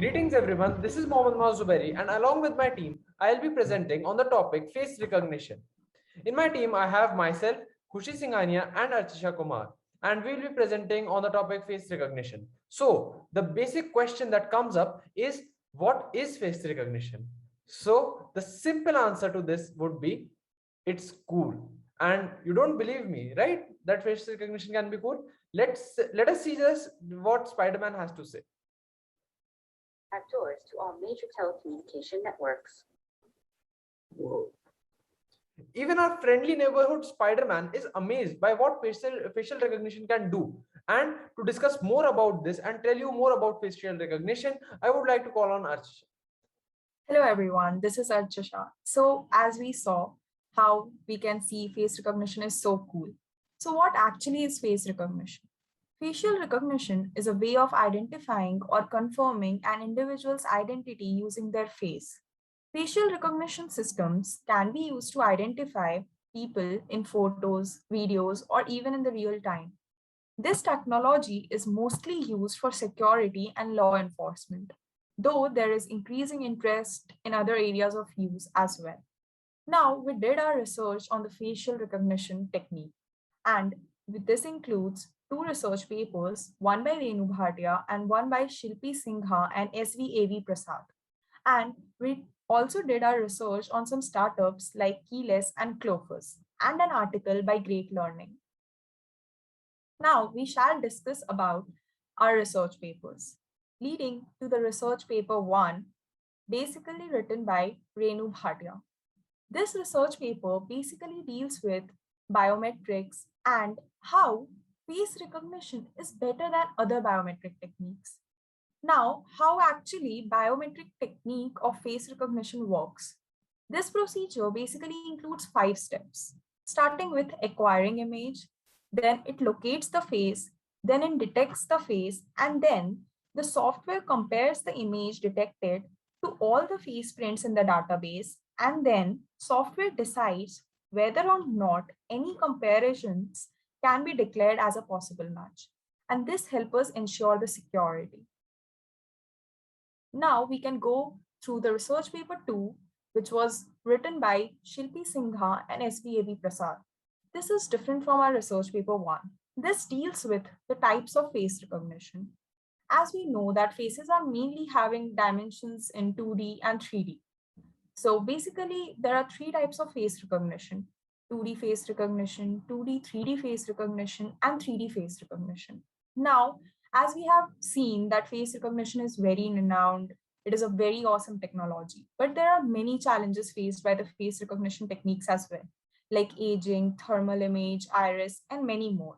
Greetings everyone, this is Mohammad Mazubairi and along with my team, I'll be presenting on the topic face recognition. In my team, I have myself, Khushi Singhania and Archisha Kumar, and we'll be presenting on the topic face recognition. So, the basic question that comes up is, what is face recognition? So, the simple answer to this would be, it's cool. And you don't believe me, right? That face recognition can be cool. Let us see just what Spider-Man has to say. Have doors to all major telecommunication networks. Whoa. Even our friendly neighborhood Spider-Man is amazed by what facial recognition can do. And to discuss more about this and tell you more about facial recognition, I would like to call on Arch. Hello everyone, this is Archisha. So as we saw how we can see face recognition is so cool. So what actually is face recognition? Facial recognition is a way of identifying or confirming an individual's identity using their face. Facial recognition systems can be used to identify people in photos, videos, or even in the real time. This technology is mostly used for security and law enforcement, though there is increasing interest in other areas of use as well. Now, we did our research on the facial recognition technique, and this includes two research papers, one by Renu Bhatia and one by Shilpi Singha and SVAV Prasad. And we also did our research on some startups like Keyless and Clofus, and an article by Great Learning. Now, we shall discuss about our research papers, leading to the research paper 1, basically written by Renu Bhatia. This research paper basically deals with biometrics and how face recognition is better than other biometric techniques. Now, how actually biometric technique of face recognition works. This procedure basically includes 5 steps, starting with acquiring image, then it locates the face, then it detects the face, and then the software compares the image detected to all the face prints in the database, and then software decides whether or not any comparisons can be declared as a possible match. And this helps us ensure the security. Now we can go through the research paper 2, which was written by Shilpi Singha and SVAV Prasad. This is different from our research paper 1. This deals with the types of face recognition. As we know that faces are mainly having dimensions in 2D and 3D. So basically there are 3 types of face recognition: 2D face recognition, 2D, 3D face recognition, and 3D face recognition. Now, as we have seen that face recognition is very renowned, it is a very awesome technology, but there are many challenges faced by the face recognition techniques as well, like aging, thermal image, iris, and many more.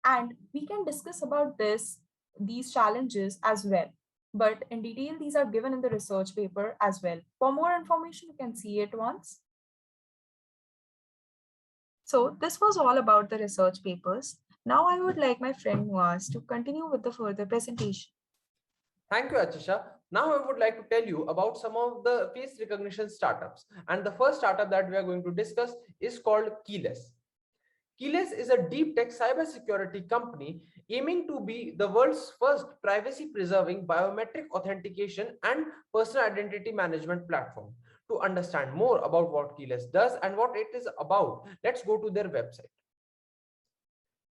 And we can discuss about these challenges as well. But in detail, these are given in the research paper as well. For more information, you can see it once. So this was all about the research papers. Now I would like my friend Muaz to continue with the further presentation. Thank you, Achisha. Now I would like to tell you about some of the face recognition startups. And the first startup that we are going to discuss is called Keyless. Keyless is a deep tech cybersecurity company aiming to be the world's first privacy-preserving biometric authentication and personal identity management platform. To understand more about what Keyless does and what it is about, let's go to their website.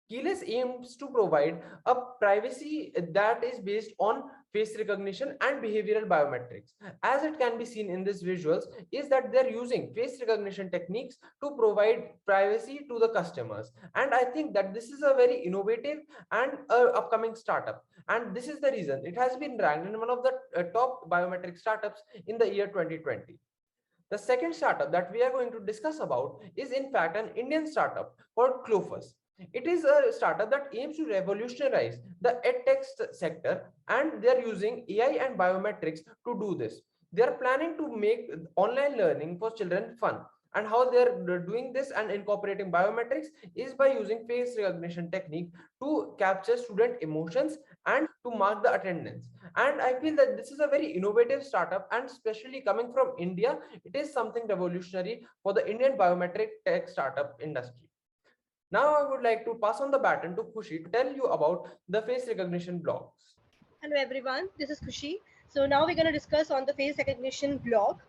Keyless aims to provide a privacy that is based on face recognition and behavioral biometrics. As it can be seen in these visuals, is that they're using face recognition techniques to provide privacy to the customers. And I think that this is a very innovative and upcoming startup. And this is the reason it has been ranked in one of the top biometric startups in the year 2020. The second startup that we are going to discuss about is in fact an Indian startup called Clofus. It is a startup that aims to revolutionize the edtech sector, and they are using AI and biometrics to do this. They are planning to make online learning for children fun. And how they're doing this and incorporating biometrics is by using face recognition technique to capture student emotions and to mark the attendance. And I feel that this is a very innovative startup, and especially coming from India, it is something revolutionary for the Indian biometric tech startup industry. Now I would like to pass on the baton to Khushi to tell you about the face recognition blogs. Hello everyone, this is Khushi. So now we're going to discuss on the face recognition block.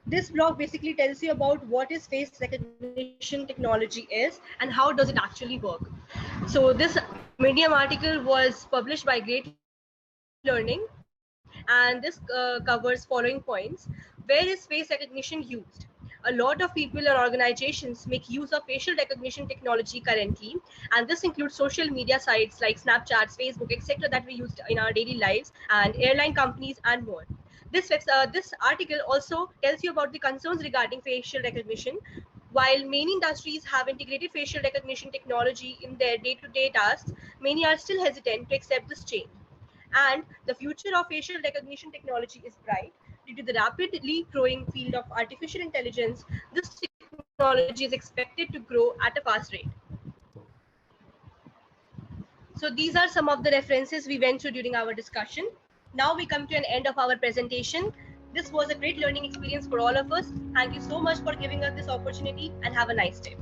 This block basically tells you about what is face recognition technology is and how does it actually work. So this Medium article was published by Great Learning, and this covers following points. Where is face recognition used? A lot of people and organizations make use of facial recognition technology currently, and this includes social media sites like Snapchat, Facebook, etc. that we use in our daily lives, and airline companies and more. This article also tells you about the concerns regarding facial recognition. While many industries have integrated facial recognition technology in their day-to-day tasks, many are still hesitant to accept this change. And the future of facial recognition technology is bright. Due to the rapidly growing field of artificial intelligence, this technology is expected to grow at a fast rate. So these are some of the references we went through during our discussion. Now we come to an end of our presentation. This was a great learning experience for all of us. Thank you so much for giving us this opportunity, and have a nice day.